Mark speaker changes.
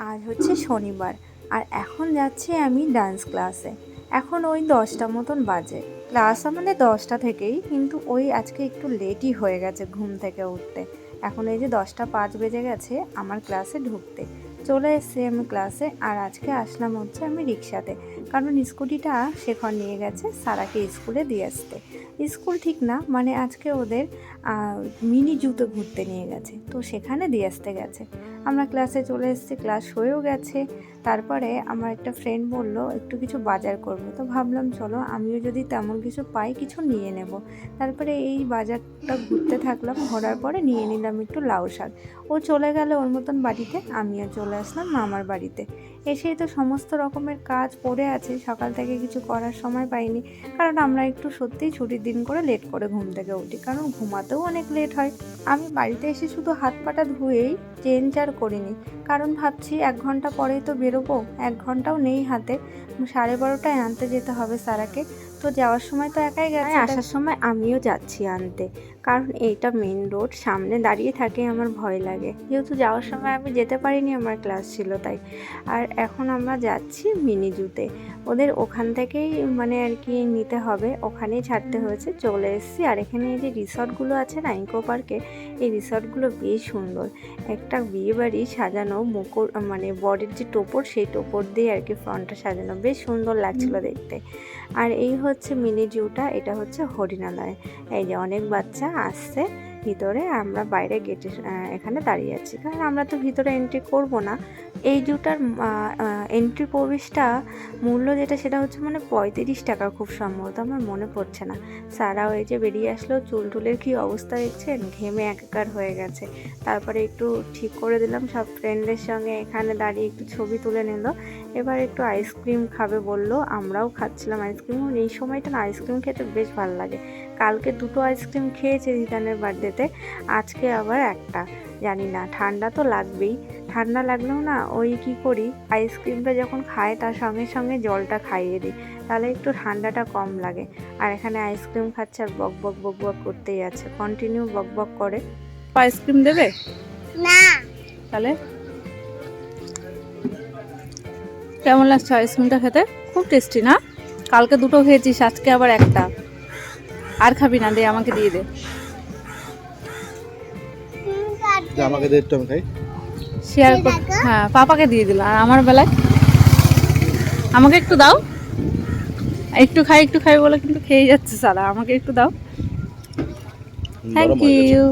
Speaker 1: আজ হচ্ছে শনিবার আর এখন যাচ্ছি আমি ডান্স ক্লাসে। এখন ওই 10টা মতন বাজে। ক্লাস আমাদের 10টা থেকেই, কিন্তু ওই আজকে একটু লেটই হয়ে গেছে ঘুম থেকে উঠতে। এখন এই যে 10টা 5 বেজে গেছে আমার ক্লাসে ঢুকতে। চলে এসেছি আমি ক্লাসে, আর আজকে আসলাম হচ্ছে আমি রিক্সাতে, কারণ স্কুটিটা শেখর নিয়ে গেছে সারাকে স্কুলে দিয়ে আসতে। স্কুল ঠিক না, মানে আজকে ওদের মিনি জুতে ঘুরতে নিয়ে গেছে, তো সেখানে দিয়ে আসতে গেছে। আমরা ক্লাসে চলে এসেছি, ক্লাস হয়েও গেছে। তারপরে আমার একটা ফ্রেন্ড বলল একটু কিছু বাজার করবে, তো ভাবলাম চলো আমিও যদি তেমন কিছু পাই কিছু নিয়ে নেব। তারপরে এই বাজারটা ঘুরতে থাকলাম, ঘোরার পরে নিয়ে নিলাম একটু লাউ শাক। ও চলে গেল ওর মতন বাড়িতে, আমিও চলে আসলাম মামার বাড়িতে। এসেই তো সমস্ত রকমের কাজ পড়ে আছে, সকাল থেকে কিছু করার সময় পাইনি, কারণ আমরা একটু সত্যিই ছুটির দিন করে লেট করে ঘুম থেকে উঠি, কারণ ঘুমাতেও অনেক লেট হয়। আমি বাড়িতে এসে শুধু হাত পাটা ধুয়েই চেঞ্জ আর করিনি, কারণ ভাবছি 1 ঘন্টা পরেই তো বেরোবো, 1 ঘন্টাও নেই হাতে। 12:30টায় আনতে যেতে হবে সারাকে, তো যাওয়ার সময় তো একাই গেছে, আসার সময় আমিও যাচ্ছি আনতে, কারণ এইটা মেন রোড, সামনে দাঁড়িয়ে থাকে আমার ভয় লাগে, যেহেতু যাওয়ার সময় আমি যেতে পারিনি, আমার ক্লাস ছিল তাই। আর এখন আমরা যাচ্ছি মিনি জুতে, ওদের ওখান থেকেই মানে আর কি নিতে হবে, ওখানেই ছাড়তে হয়েছে, চলে এসেছি। আর এখানে এই যে রিসর্টগুলো আছে না ইকো পার্কে, এই রিসর্টগুলো বেশ সুন্দর। একটা বিয়ে বাড়ি সাজানো, মুকুট মানে বরের যে টোপর, সেই টোপর দিয়ে আর কি ফ্রন্টটা সাজানো, বেশ সুন্দর লাগছিল দেখতে। আর এই হচ্ছে মিনি জুটা, এটা হচ্ছে হরিণালয়। এই যে অনেক বাচ্চা আসছে ভিতরে, আমরা বাইরে গেটে এখানে দাঁড়িয়ে আছি, কারণ আমরা তো ভিতরে এন্ট্রি করব না। এই জুটার এন্ট্রি প্রবেশটা মূল্য যেটা, সেটা হচ্ছে মানে 35 টাকা খুব সম্ভবত, আমার মনে পড়ছে না। সারাও এই যে বেরিয়ে আসলো, চুল টুলের কী অবস্থা দেখছেন, ঘেমে একাকার হয়ে গেছে। তারপরে একটু ঠিক করে দিলাম সব ফ্রেন্ডদের সঙ্গে, এখানে দাঁড়িয়ে একটু ছবি তুলে নিল। এবার একটু আইসক্রিম খাবে বললো, আমরাও খাচ্ছিলাম আইসক্রিম। এই সময়টা না আইসক্রিম খেতে বেশ ভালো লাগে। কালকে 2টো আইসক্রিম খেয়েছে রিতানের বার্থডেতে, আজকে আবার একটা। জানি না, ঠান্ডা তো লাগবেই, ঠান্ডা লাগলেও না ওই কী করি, আইসক্রিমটা যখন খায় তার সঙ্গে সঙ্গে জলটা খাইয়ে দিই, তাহলে একটু ঠান্ডাটা কম লাগে। আর এখানে আইসক্রিম খাচ্ছে আর বক বক বক বক করতেই আছে, কন্টিনিউ বক বক করে। আইসক্রিম দেবে না? তাহলে কেমন লাগছে আইসক্রিমটা খেতে? খুব টেস্টি না? কালকে 2টো খেয়েছিস, আজকে আবার একটা। আর খাবি না? দে, আমাকে দিয়ে দে।
Speaker 2: আমাকে দে একটু, আমি খাই।
Speaker 1: শেয়ার কর। হ্যাঁ, পাপাকে দিয়ে দিল, আর আমার বেলায় আমাকে একটু দাও। একটু খাই বলে কিন্তু খেয়ে যাচ্ছে সারা, আমাকে একটু দাও। Thank you.